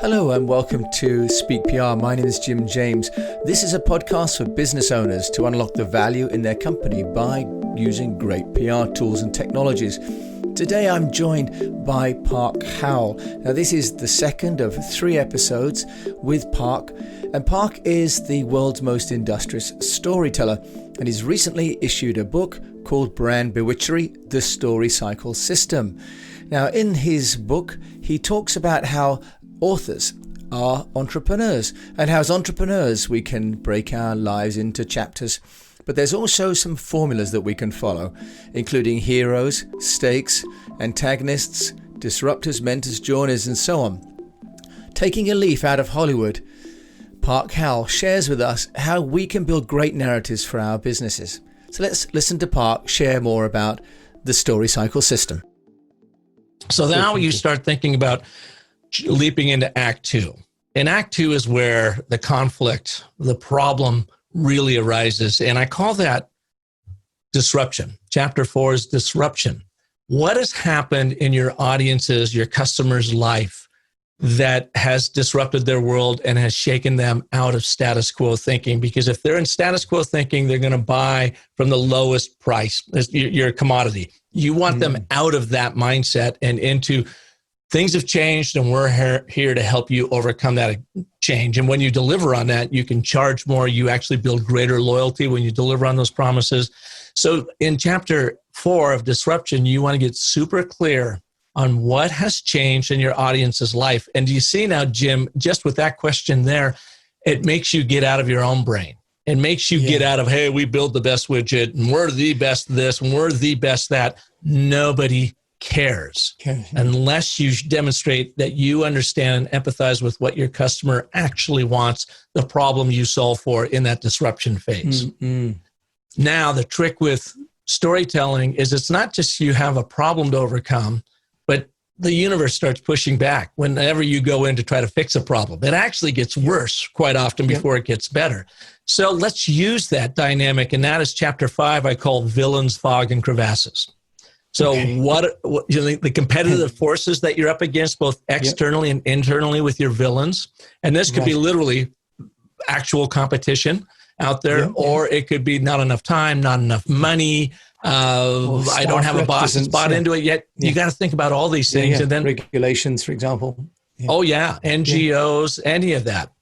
Hello and welcome to Speak PR. My name is Jim James. This is a podcast for business owners to unlock the value in their company by using great PR tools and technologies. Today I'm joined by Park Howell. Now this is the second of 3 episodes with Park, and Park is the world's most industrious storyteller, and he's recently issued a book called Brand Bewitchery, the Story Cycle System. Now in his book he talks about how authors are entrepreneurs, and how as entrepreneurs we can break our lives into chapters. But there's also some formulas that we can follow, including heroes, stakes, antagonists, disruptors, mentors, joiners, and so on. Taking a leaf out of Hollywood, Park Howell shares with us how we can build great narratives for our businesses. So let's listen to Park share more about the story cycle system. So now you start thinking about leaping into Act 2. And Act 2 is where the conflict, the problem really arises. And I call that disruption. Chapter 4 is disruption. What has happened in your audience's, your customer's life that has disrupted their world and has shaken them out of status quo thinking? Because if they're in status quo thinking, they're going to buy from the lowest price, your commodity. You want them out of that mindset and into things have changed, and we're here to help you overcome that change. And when you deliver on that, you can charge more. You actually build greater loyalty when you deliver on those promises. So in chapter 4 of disruption, you want to get super clear on what has changed in your audience's life. And do you see now, Jim, just with that question there, it makes you get out of your own brain. It makes you get out of, hey, we build the best widget, and we're the best this, and we're the best that. Nobody cares unless you demonstrate that you understand and empathize with what your customer actually wants, the problem you solve for in that disruption phase. Now, the trick with storytelling is it's not just you have a problem to overcome, but the universe starts pushing back whenever you go in to try to fix a problem. It actually gets worse quite often before it gets better. So let's use that dynamic, and that is chapter 5 I call villains, fog, and crevasses. So what you know, the competitive forces that you're up against, both externally and internally with your villains, and this could be literally actual competition out there, or it could be not enough time, not enough money. I don't have a boss that's bought into it yet. You got to think about all these things, and then regulations, for example. NGOs, any of that,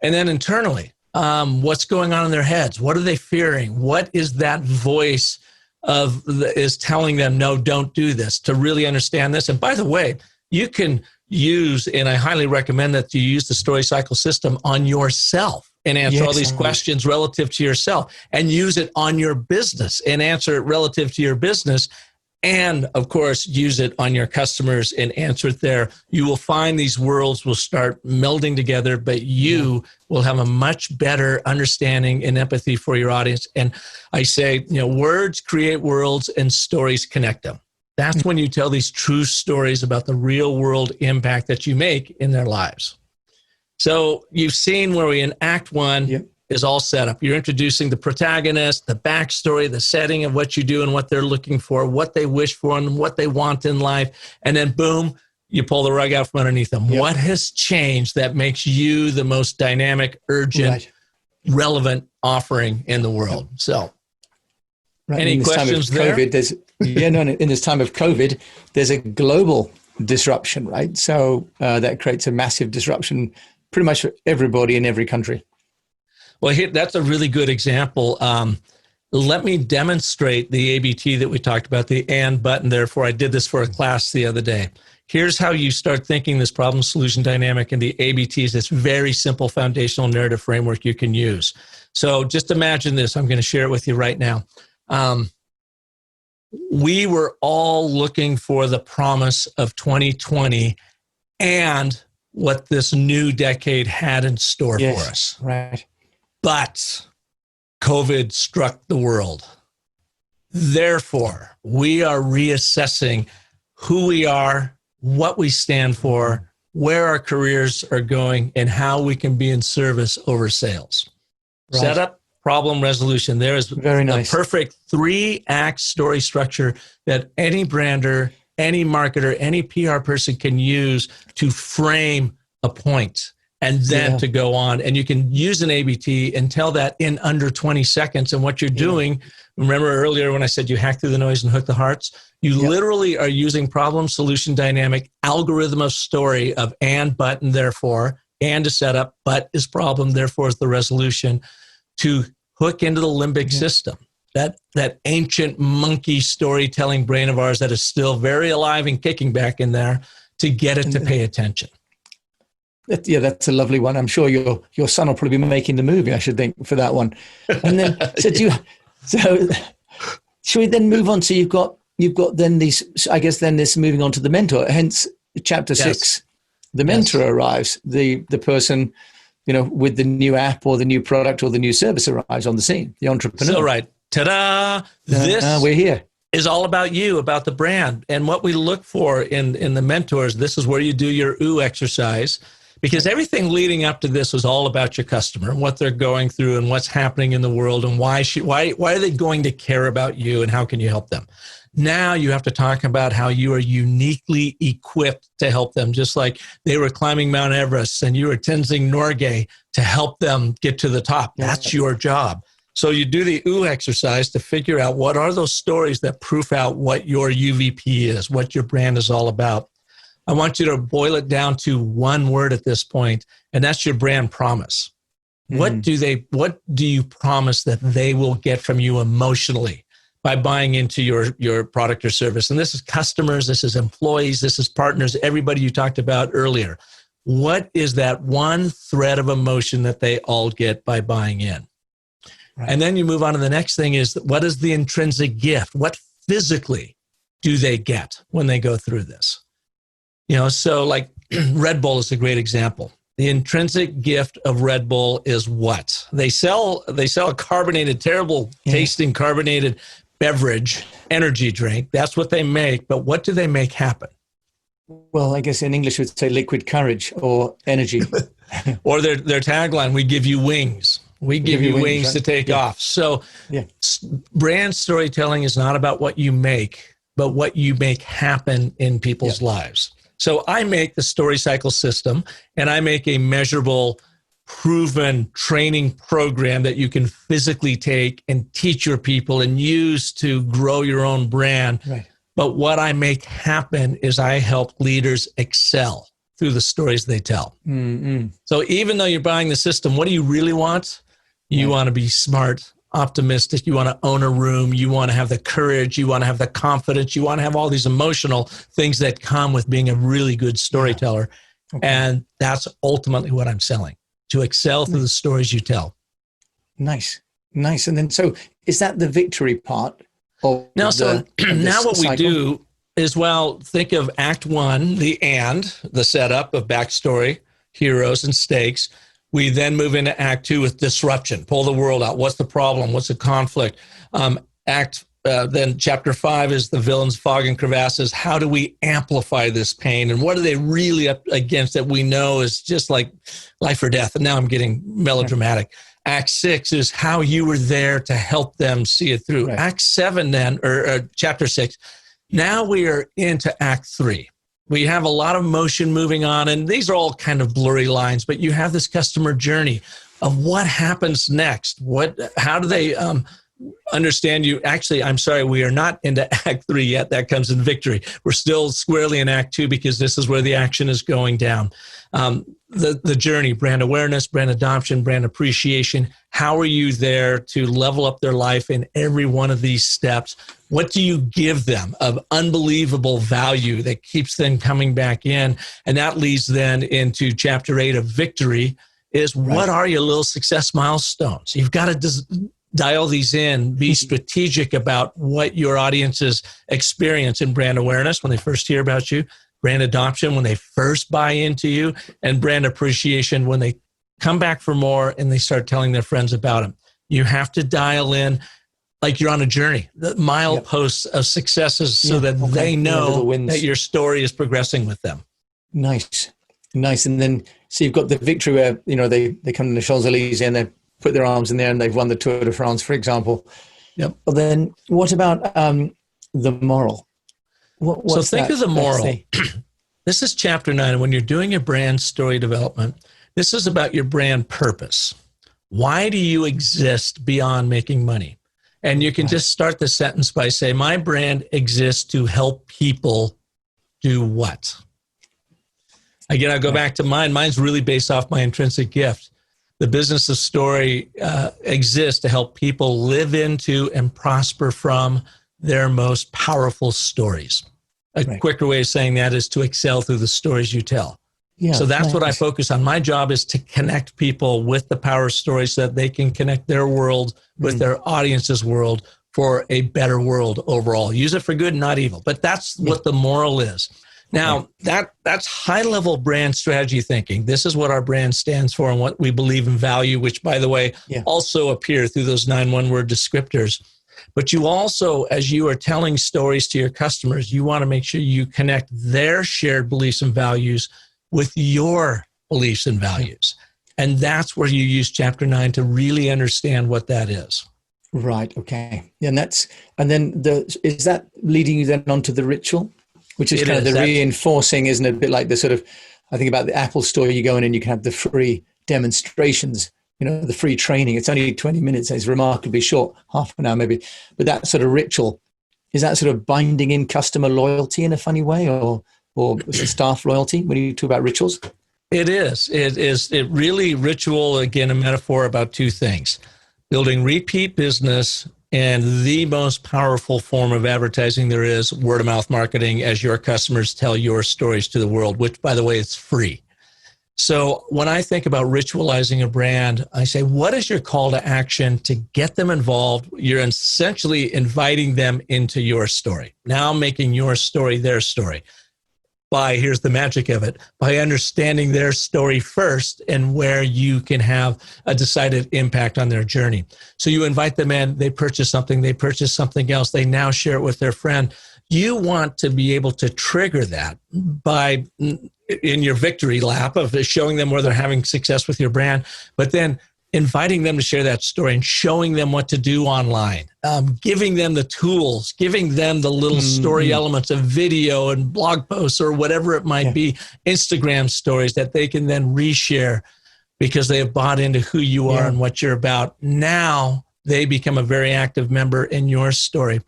and then internally, what's going on in their heads? What are they fearing? What is that voice is telling them, no, don't do this, to really understand this? And by the way, you can use, and I highly recommend that you use the story cycle system on yourself and answer all these questions relative to yourself, and use it on your business and answer it relative to your business. And of course, use it on your customers and answer it there. You will find these worlds will start melding together, but you will have a much better understanding and empathy for your audience. And I say, words create worlds and stories connect them. That's when you tell these true stories about the real world impact that you make in their lives. So you've seen where we in Act 1 is all set up. You're introducing the protagonist, the backstory, the setting of what you do and what they're looking for, what they wish for and what they want in life. And then boom, you pull the rug out from underneath them. What has changed that makes you the most dynamic, urgent, relevant offering in the world? So any questions there? In this time of COVID, there's a global disruption, right? So that creates a massive disruption pretty much for everybody in every country. Well, that's a really good example. Let me demonstrate the ABT that we talked about, the and button. Therefore, I did this for a class the other day. Here's how you start thinking this problem solution dynamic, and the ABT is this very simple foundational narrative framework you can use. So just imagine this. I'm going to share it with you right now. We were all looking for the promise of 2020 and what this new decade had in store for us. Right. But COVID struck the world. Therefore, we are reassessing who we are, what we stand for, where our careers are going, and how we can be in service over sales. Setup, problem, resolution. There is very nice. A perfect 3-act story structure that any brander, any marketer, any PR person can use to frame a point and then to go on. And you can use an ABT and tell that in under 20 seconds. And what you're doing, remember earlier when I said you hack through the noise and hook the hearts? You literally are using problem, solution, dynamic, algorithm of story of and, but, and therefore, and is setup, but is problem, therefore is the resolution, to hook into the limbic system. That ancient monkey storytelling brain of ours that is still very alive and kicking back in there, to get it to pay attention. That's a lovely one. I'm sure your son will probably be making the movie, I should think, for that one. And then, so should we then move on? So you've got then these, I guess then this moving on to the mentor, hence chapter 6, the mentor arrives, the person, with the new app or the new product or the new service arrives on the scene, the entrepreneur. So right. Ta-da! We're here. Is all about you, about the brand. And what we look for in the mentors, this is where you do your ooh exercise, because everything leading up to this was all about your customer, what they're going through and what's happening in the world and why are they going to care about you and how can you help them? Now you have to talk about how you are uniquely equipped to help them, just like they were climbing Mount Everest and you were Tenzing Norgay to help them get to the top. That's your job. So you do the ooh exercise to figure out what are those stories that proof out what your UVP is, what your brand is all about. I want you to boil it down to one word at this point, and that's your brand promise. What do you promise that they will get from you emotionally by buying into your product or service? And this is customers, this is employees, this is partners, everybody you talked about earlier. What is that one thread of emotion that they all get by buying in? Right. And then you move on to the next thing is, what is the intrinsic gift? What physically do they get when they go through this? So like Red Bull is a great example. The intrinsic gift of Red Bull is what? They sell a carbonated, terrible tasting carbonated beverage, energy drink. That's what they make. But what do they make happen? Well, I guess in English we'd say liquid courage or energy. Or their tagline, we give you wings. We give you wings right? to take off. So brand storytelling is not about what you make, but what you make happen in people's lives. So I make the story cycle system, and I make a measurable, proven training program that you can physically take and teach your people and use to grow your own brand. Right. But what I make happen is I help leaders excel through the stories they tell. Mm-hmm. So even though you're buying the system, what do you really want? You want to be smart, optimistic. You want to own a room. You want to have the courage. You want to have the confidence. You want to have all these emotional things that come with being a really good storyteller. Okay. And that's ultimately what I'm selling, to excel through the stories you tell. Nice. And then, so is that the victory part? Now what we do is, think of Act 1, the setup of backstory, heroes, and stakes. We then move into Act 2 with disruption, pull the world out. What's the problem? What's the conflict? Then Chapter 5 is the villains, fog and crevasses. How do we amplify this pain? And what are they really up against that we know is just like life or death? And now I'm getting melodramatic. Act 6 is how you were there to help them see it through. Right. Act 7 then, or Chapter 6, now we are into Act 3. We have a lot of motion moving on, and these are all kind of blurry lines, but you have this customer journey of what happens next. How do they understand you? Actually, I'm sorry, we are not into Act 3 yet. That comes in victory. We're still squarely in Act 2 because this is where the action is going down. The journey, brand awareness, brand adoption, brand appreciation. How are you there to level up their life in every one of these steps? What do you give them of unbelievable value that keeps them coming back in? And that leads then into Chapter 8 of victory is what are your little success milestones? You've got to dial these in, be strategic about what your audiences experience in brand awareness when they first hear about you, brand adoption when they first buy into you, and brand appreciation when they come back for more and they start telling their friends about them. You have to dial in like you're on a journey, the mileposts of successes so that they know that your story is progressing with them. Nice. And then, so you've got the victory where, they come to the Champs-Élysées and they put their arms in there and they've won the Tour de France, for example. Yep. Well, then what about the moral? So think of the moral. This is chapter 9. When you're doing your brand story development, this is about your brand purpose. Why do you exist beyond making money? And you can just start the sentence by saying, my brand exists to help people do what? Again, I'll go back to mine. Mine's really based off my intrinsic gift. The business of story exists to help people live into and prosper from their most powerful stories. A quicker way of saying that is to excel through the stories you tell. Yeah, so that's what I focus on. My job is to connect people with the power stories so that they can connect their world with their audience's world for a better world overall. Use it for good, not evil. But that's what the moral is. Now, that's high-level brand strategy thinking. This is what our brand stands for and what we believe and value, which, by the way, also appear through those 9 one-word descriptors. But you also, as you are telling stories to your customers, you want to make sure you connect their shared beliefs and values with your beliefs and values. And that's where you use chapter 9 to really understand what that is. Right. Okay. And then is that leading you then onto the ritual, which is the reinforcing, isn't it? A bit like the sort of, I think about the Apple store, you go in and you can have the free demonstrations, the free training. It's only 20 minutes. It's remarkably short, half an hour maybe. But that sort of ritual, is that sort of binding in customer loyalty in a funny way, or staff loyalty when you talk about rituals? It is. It really, ritual, again, a metaphor about 2 things. Building repeat business, and the most powerful form of advertising there is word of mouth marketing as your customers tell your stories to the world, which, by the way, is free. So when I think about ritualizing a brand, I say, what is your call to action to get them involved? You're essentially inviting them into your story, now making your story their story. Here's the magic of it, by understanding their story first and where you can have a decided impact on their journey. So you invite them in, they purchase something else, they now share it with their friend. You want to be able to trigger that by, in your victory lap of showing them where they're having success with your brand, but then inviting them to share that story and showing them what to do online, giving them the tools, giving them the little story elements of video and blog posts or whatever it might be, Instagram stories that they can then reshare because they have bought into who you are and what you're about. Now they become a very active member in your story.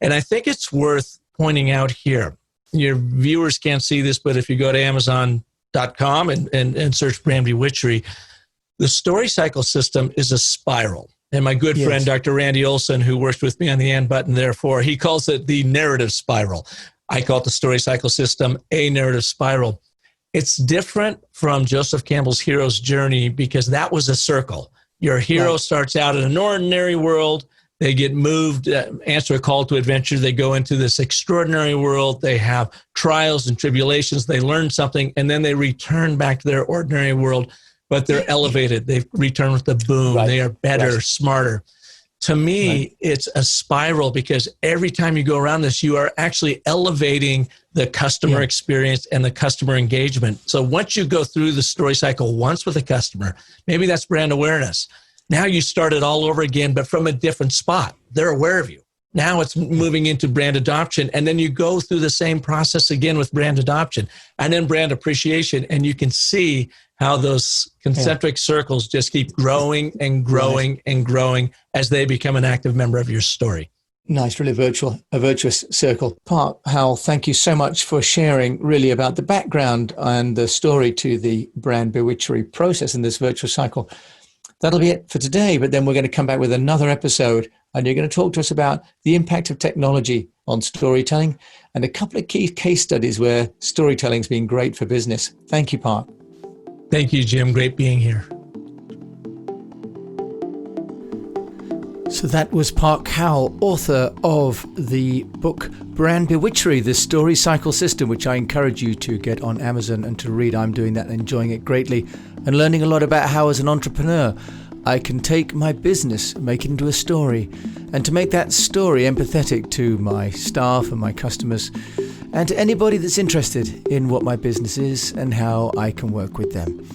And I think it's worth pointing out here, your viewers can't see this, but if you go to Amazon.com and search Brand Bewitchery, the story cycle system is a spiral. And my good friend, Dr. Randy Olson, who worked with me on the N button, therefore, he calls it the narrative spiral. I call it the story cycle system, a narrative spiral. It's different from Joseph Campbell's hero's journey because that was a circle. Your hero starts out in an ordinary world. They get moved, answer a call to adventure. They go into this extraordinary world. They have trials and tribulations. They learn something, and then they return back to their ordinary world. But they're elevated. They've returned with the boom. They are better, smarter. To me, it's a spiral because every time you go around this, you are actually elevating the customer experience and the customer engagement. So once you go through the story cycle once with a customer, maybe that's brand awareness. Now you start it all over again, but from a different spot. They're aware of you. Now it's moving into brand adoption. And then you go through the same process again with brand adoption and then brand appreciation. And you can see how those concentric circles just keep growing and growing and growing as they become an active member of your story. Nice, really a virtuous circle. Park Howell, thank you so much for sharing really about the background and the story to the Brand Bewitchery process in this virtuous cycle. That'll be it for today, but then we're going to come back with another episode and you're going to talk to us about the impact of technology on storytelling and a couple of key case studies where storytelling's been great for business. Thank you, Park. Thank you, Jim. Great being here. So that was Park Howell, author of the book Brand Bewitchery, the story cycle system, which I encourage you to get on Amazon and to read. I'm doing that and enjoying it greatly and learning a lot about how, as an entrepreneur, I can take my business, make it into a story, and to make that story empathetic to my staff and my customers and to anybody that's interested in what my business is and how I can work with them.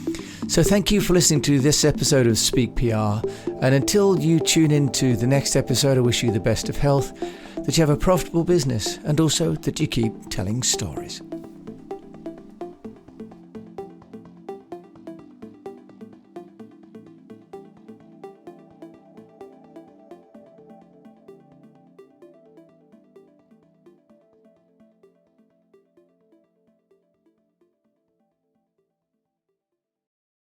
So thank you for listening to this episode of Speak PR. And until you tune into the next episode, I wish you the best of health, that you have a profitable business, and also that you keep telling stories.